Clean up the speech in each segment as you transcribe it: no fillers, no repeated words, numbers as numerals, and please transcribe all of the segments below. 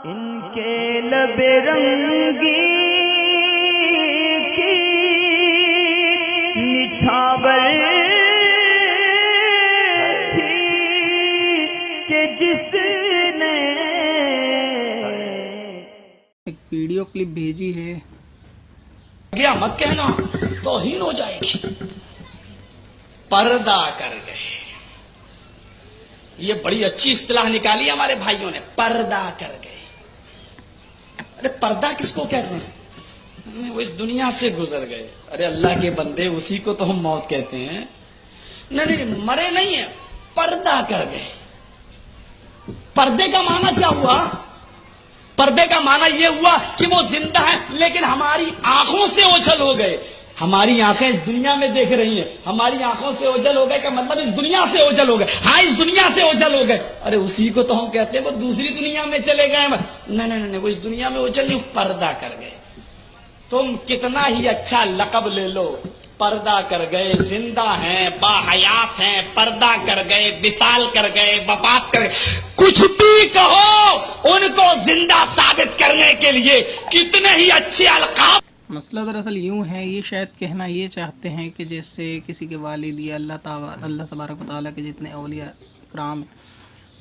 ان کے لب رنگی کی نچھاور تھی کہ جس نے ایک ویڈیو کلپ بھیجی ہے. گیا مت کہنا توہین ہو جائے گی. پردہ کر گئے، یہ بڑی اچھی اصطلاح نکالی ہمارے بھائیوں نے، پردہ کر گئے. ارے پردہ کس کو کہتے ہیں؟ وہ اس دنیا سے گزر گئے. ارے اللہ کے بندے، اسی کو تو ہم موت کہتے ہیں. نہیں مرے نہیں ہیں، پردہ کر گئے. پردے کا معنی کیا ہوا؟ پردے کا معنی یہ ہوا کہ وہ زندہ ہے لیکن ہماری آنکھوں سے اوجھل ہو گئے. ہماری آنکھیں اس دنیا میں دیکھ رہی ہیں، ہماری آنکھوں سے اوجھل ہو گئے کا مطلب اس دنیا سے اوجھل ہو گئے. ہاں اس دنیا سے اوجھل ہو گئے. ارے اسی کو تو ہم کہتے ہیں وہ دوسری دنیا میں چلے گئے. نہیں وہ اس دنیا میں اوجھل نہیں، پردہ کر گئے. تم کتنا ہی اچھا لقب لے لو، پردہ کر گئے. زندہ ہیں، با حیات ہیں، پردہ کر گئے، وصال کر گئے، وفات کر گئے. کچھ بھی کہو، ان کو زندہ ثابت کرنے کے لیے کتنے ہی اچھے القاب. مسئلہ دراصل یوں ہے، یہ شاید کہنا یہ چاہتے ہیں کہ جیسے کسی کے والد یا اللہ تبارک و تعالیٰ کے جتنے اولیاء کرام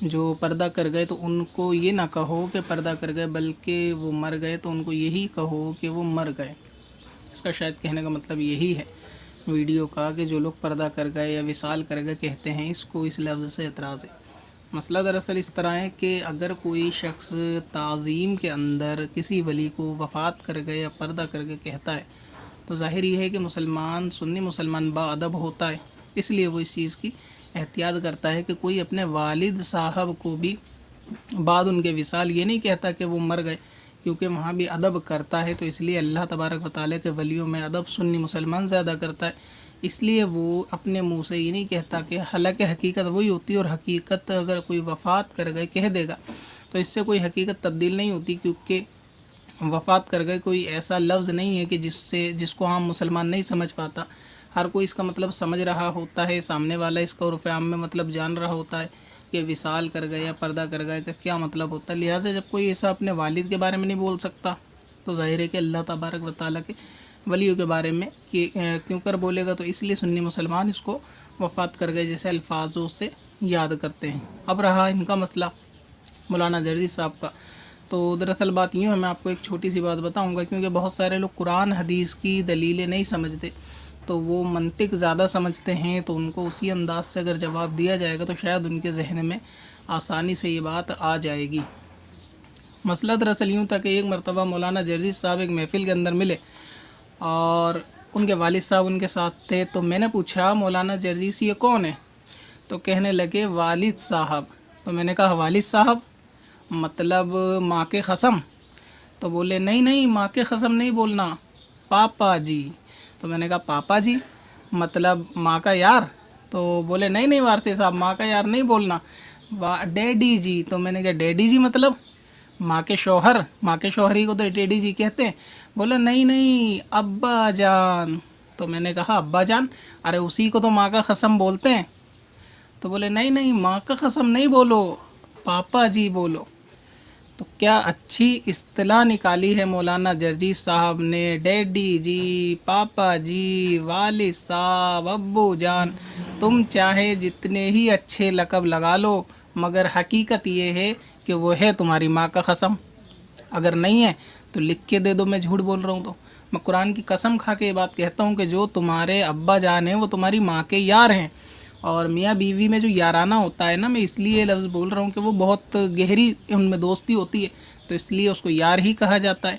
جو پردہ کر گئے تو ان کو یہ نہ کہو کہ پردہ کر گئے، بلکہ وہ مر گئے تو ان کو یہی کہو کہ وہ مر گئے. اس کا شاید کہنے کا مطلب یہی ہے ویڈیو کا، کہ جو لوگ پردہ کر گئے یا وصال کر گئے کہتے ہیں، اس کو اس لفظ سے اعتراض ہے. مسئلہ دراصل اس طرح ہے کہ اگر کوئی شخص تعظیم کے اندر کسی ولی کو وفات کر گئے یا پردہ کر کے کہتا ہے تو ظاہر یہ ہے کہ مسلمان، سنی مسلمان با ادب ہوتا ہے. اس لیے وہ اس چیز کی احتیاط کرتا ہے کہ کوئی اپنے والد صاحب کو بھی بعد ان کے وصال یہ نہیں کہتا کہ وہ مر گئے، کیونکہ وہاں بھی ادب کرتا ہے. تو اس لیے اللہ تبارک و تعالیٰ کے ولیوں میں ادب سنی مسلمان زیادہ کرتا ہے. اس لیے وہ اپنے منہ سے یہ نہیں کہتا کہ حالانکہ حقیقت وہی ہوتی ہے، اور حقیقت اگر کوئی وفات کر گئے کہہ دے گا تو اس سے کوئی حقیقت تبدیل نہیں ہوتی، کیونکہ وفات کر گئے کوئی ایسا لفظ نہیں ہے کہ جس کو عام مسلمان نہیں سمجھ پاتا. ہر کوئی اس کا مطلب سمجھ رہا ہوتا ہے، سامنے والا اس کا عرف عام میں مطلب جان رہا ہوتا ہے کہ وصال کر گئے یا پردہ کر گئے کا کیا مطلب ہوتا ہے. لہٰذا جب کوئی ایسا اپنے والد کے بارے میں نہیں بول سکتا تو ظاہر ہے کہ اللہ تبارک و تعالیٰ کے ولیوں کے بارے میں کیوں کر بولے گا. تو اس لیے سنی مسلمان اس کو وفات کر گئے جیسے الفاظوں سے یاد کرتے ہیں. اب رہا ان کا مسئلہ مولانا جرجی صاحب کا، تو دراصل بات یوں ہے، میں آپ کو ایک چھوٹی سی بات بتاؤں گا، کیونکہ بہت سارے لوگ قرآن حدیث کی دلیلیں نہیں سمجھتے، تو وہ منطق زیادہ سمجھتے ہیں، تو ان کو اسی انداز سے اگر جواب دیا جائے گا تو شاید ان کے ذہن میں آسانی سے یہ بات آ جائے گی. مسئلہ دراصل یوں تھا کہ ایک مرتبہ مولانا جرجی صاحب ایک محفل کے اندر ملے اور ان کے والد صاحب ان کے ساتھ تھے. تو میں نے پوچھا مولانا جرجیس یہ کون ہے؟ تو کہنے لگے والد صاحب. تو میں نے کہا والد صاحب مطلب ماں کے قسم؟ تو بولے نہیں ماں کے قسم نہیں بولنا، پاپا جی. تو میں نے کہا پاپا جی مطلب ماں کا یار؟ تو بولے نہیں وارثی صاحب ماں کا یار نہیں بولنا، ڈیڈی جی. تو میں نے کہا ڈیڈی جی مطلب ماں کے شوہر؟ ماں کے شوہر ہی کو تو ڈیڈی جی کہتے ہیں. بولا نہیں ابا جان. تو میں نے کہا ابا جان؟ ارے اسی کو تو ماں کا قسم بولتے ہیں. تو بولے نہیں ماں کا قسم نہیں بولو، پاپا جی بولو. تو کیا اچھی اصطلاح نکالی ہے مولانا جرجی صاحب نے، ڈیڈی جی، پاپا جی، والد صاحب، ابو جان. تم چاہے جتنے ہی اچھے لقب لگا لو، مگر حقیقت یہ ہے کہ وہ ہے تمہاری ماں کا قسم. اگر نہیں ہے تو لکھ کے دے دو، میں جھوٹ بول رہا ہوں. تو میں قرآن کی قسم کھا کے یہ بات کہتا ہوں کہ جو تمہارے ابا جان ہیں وہ تمہاری ماں کے یار ہیں. اور میاں بیوی میں جو یارانہ ہوتا ہے نا، میں اس لیے لفظ بول رہا ہوں کہ وہ بہت گہری ان میں دوستی ہوتی ہے، تو اس لیے اس کو یار ہی کہا جاتا ہے.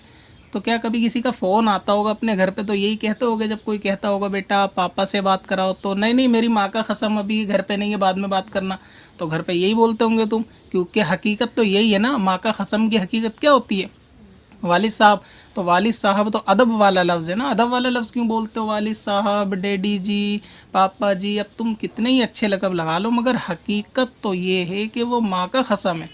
تو کیا کبھی کسی کا فون آتا ہوگا اپنے گھر پہ تو یہی کہتے ہوگے جب کوئی کہتا ہوگا بیٹا پاپا سے بات کراؤ، تو نہیں میری ماں کا قسم ابھی گھر پہ نہیں ہے، بعد میں بات کرنا. تو گھر پہ یہی بولتے ہوں گے تم، کیونکہ حقیقت تو یہی ہے نا. ماں کا قسم کی حقیقت کیا ہوتی ہے؟ والد صاحب. تو والد صاحب تو ادب والا لفظ ہے نا، ادب والا لفظ کیوں بولتے ہو؟ والد صاحب، ڈیڈی جی، پاپا جی. اب تم کتنے ہی اچھے لقب لگا لو، مگر حقیقت تو یہ ہے کہ وہ ماں کا قسم ہے.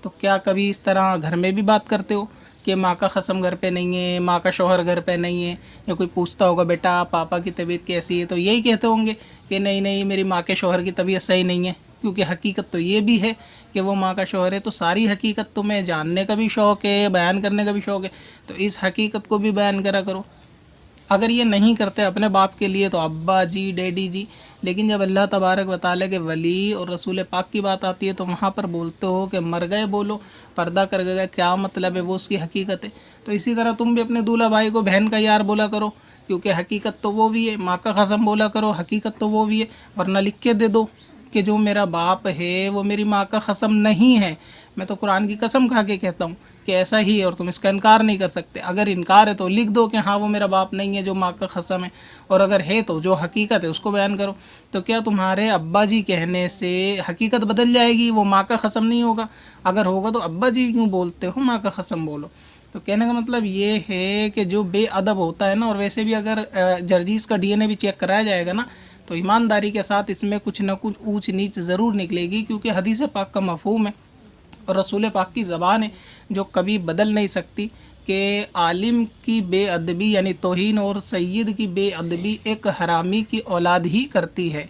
تو کیا کبھی اس طرح گھر میں بھی بات کرتے ہو کہ ماں کا قسم گھر پہ نہیں ہے، ماں کا شوہر گھر پہ نہیں ہے؟ یا کوئی پوچھتا ہوگا بیٹا پاپا کی طبیعت کیسی ہے، تو یہی کہتے ہوں گے کہ نہیں میری ماں کے شوہر کی طبیعت صحیح نہیں ہے. کیونکہ حقیقت تو یہ بھی ہے کہ وہ ماں کا شوہر ہے، تو ساری حقیقت تمہیں جاننے کا بھی شوق ہے، بیان کرنے کا بھی شوق ہے، تو اس حقیقت کو بھی بیان کرا کرو۔ اگر یہ نہیں کرتے اپنے باپ کے لیے تو ابا جی، ڈیڈی جی، لیکن جب اللہ تبارک و تعالیٰ کے ولی اور رسول پاک کی بات آتی ہے تو وہاں پر بولتے ہو کہ مر گئے بولو، پردہ کر گئے، کیا مطلب ہے، وہ اس کی حقیقت ہے۔ تو اسی طرح تم بھی اپنے دولہا بھائی کو بہن کا یار بولا کرو، کیونکہ حقیقت تو وہ بھی ہے، ماں کا قسم بولا کرو، حقیقت تو وہ بھی ہے، ورنہ لکھ کے دے دو کہ جو میرا باپ ہے وہ میری ماں کا قسم نہیں ہے۔ میں تو قرآن کی قسم کھا کے کہتا ہوں کہ ایسا ہی ہے اور تم اس کا انکار نہیں کر سکتے۔ اگر انکار ہے تو لکھ دو کہ ہاں وہ میرا باپ نہیں ہے جو ماں کا قسم ہے، اور اگر ہے تو جو حقیقت ہے اس کو بیان کرو۔ تو کیا تمہارے ابا جی کہنے سے حقیقت بدل جائے گی؟ وہ ماں کا قسم نہیں ہوگا؟ اگر ہوگا تو ابا جی کیوں بولتے ہو، ماں کا قسم بولو۔ تو کہنے کا مطلب یہ ہے کہ جو بے ادب ہوتا ہے نا، اور ویسے بھی اگر جرجیز کا ڈی این اے بھی چیک کرایا جائے گا نا، تو ایمانداری کے ساتھ اس میں کچھ نہ کچھ اونچ نیچ ضرور نکلے گی، کیونکہ حدیث پاک کا مفہوم ہے اور رسول پاک کی زبان ہے جو کبھی بدل نہیں سکتی کہ عالم کی بے ادبی یعنی توہین اور سید کی بے ادبی ایک حرامی کی اولاد ہی کرتی ہے۔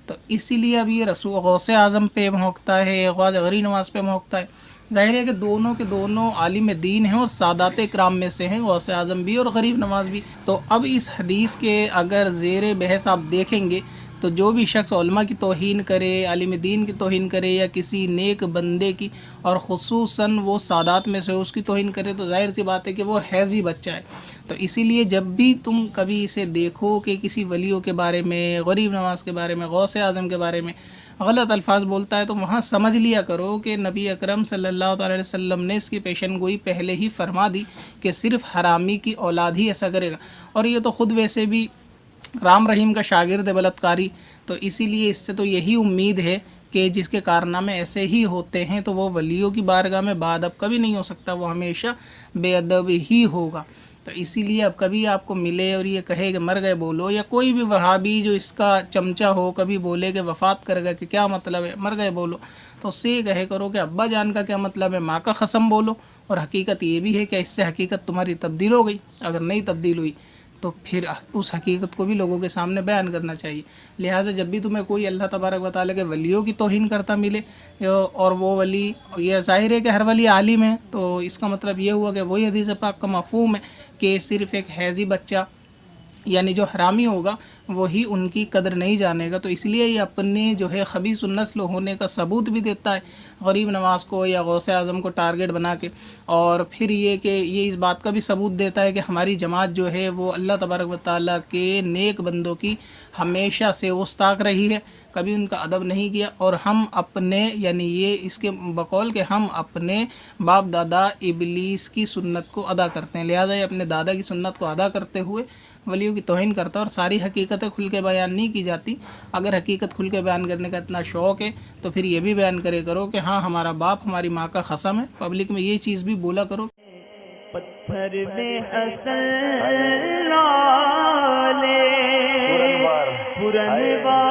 تو اسی لیے اب یہ رسول غوث اعظم پہ محکتا ہے، خواجہ غری نواز پہ محکتا ہے۔ ظاہر ہے کہ دونوں کے دونوں عالم دین ہیں اور سادات اکرام میں سے ہیں، غوث اعظم بھی اور غریب نواز بھی۔ تو اب اس حدیث کے اگر زیر بحث آپ دیکھیں گے تو جو بھی شخص علماء کی توہین کرے، عالم دین کی توہین کرے، یا کسی نیک بندے کی اور خصوصاً وہ سادات میں سے اس کی توہین کرے، تو ظاہر سی بات ہے کہ وہ حیضی بچہ ہے۔ تو اسی لیے جب بھی تم کبھی اسے دیکھو کہ کسی ولیوں کے بارے میں، غریب نواز کے بارے میں، غوث اعظم کے بارے میں غلط الفاظ بولتا ہے، تو وہاں سمجھ لیا کرو کہ نبی اکرم صلی اللہ تعالی وسلم نے اس کی پیشن گوئی پہلے ہی فرما دی کہ صرف حرامی کی اولاد ہی ایسا کرے گا۔ اور یہ تو خود ویسے بھی رام رحیم کا شاگرد بلتکاری، تو اسی لیے اس سے تو یہی امید ہے کہ جس کے کارنامے ایسے ہی ہوتے ہیں تو وہ ولیوں کی بارگاہ میں بادب کبھی نہیں ہو سکتا، وہ ہمیشہ بے ادب ہی ہوگا۔ تو اسی لیے اب کبھی آپ کو ملے اور یہ کہے کہ مر گئے بولو، یا کوئی بھی وہابی جو اس کا چمچہ ہو کبھی بولے کہ وفات کر گئے کہ کیا مطلب ہے مر گئے بولو، تو اس سے یہ کہے کرو کہ ابا جان کا کیا مطلب ہے، ماں کا قسم بولو، اور حقیقت یہ بھی ہے کہ اس سے حقیقت تمہاری تبدیل ہو گئی۔ اگر نہیں تبدیل ہوئی تو پھر اس حقیقت کو بھی لوگوں کے سامنے بیان کرنا چاہیے۔ لہٰذا جب بھی تمہیں کوئی اللہ تبارک و تعالیٰ کے ولیوں کی توہین کرتا ملے، اور وہ ولی، یہ ظاہر ہے کہ ہر ولی عالم ہے، تو اس کا مطلب یہ ہوا کہ وہی حدیث پاک کا مفہوم ہے کہ صرف ایک حیضی بچہ یعنی جو حرامی ہوگا وہی ان کی قدر نہیں جانے گا۔ تو اس لیے یہ اپنے جو ہے خبیث النسل ہونے کا ثبوت بھی دیتا ہے غریب نواز کو یا غوث اعظم کو ٹارگٹ بنا کے، اور پھر یہ کہ یہ اس بات کا بھی ثبوت دیتا ہے کہ ہماری جماعت جو ہے وہ اللہ تبارک و تعالیٰ کے نیک بندوں کی ہمیشہ سے گستاخ رہی ہے، کبھی ان کا ادب نہیں کیا، اور ہم اپنے یعنی یہ اس کے بقول کہ ہم اپنے باپ دادا ابلیس کی سنت کو ادا کرتے ہیں، لہٰذا یہ اپنے دادا کی سنت کو ادا کرتے ہوئے ولیوں کی توہین کرتا ہے، اور ساری حقیقتیں کھل کے بیان نہیں کی جاتی۔ اگر حقیقت کھل کے بیان کرنے کا اتنا شوق ہے تو پھر یہ بھی بیان کرے کرو کہ ہاں ہمارا باپ ہماری ماں کا قسم ہے، پبلک میں یہ چیز بھی بولا کرو۔ پتھر میں حسن لالے پرن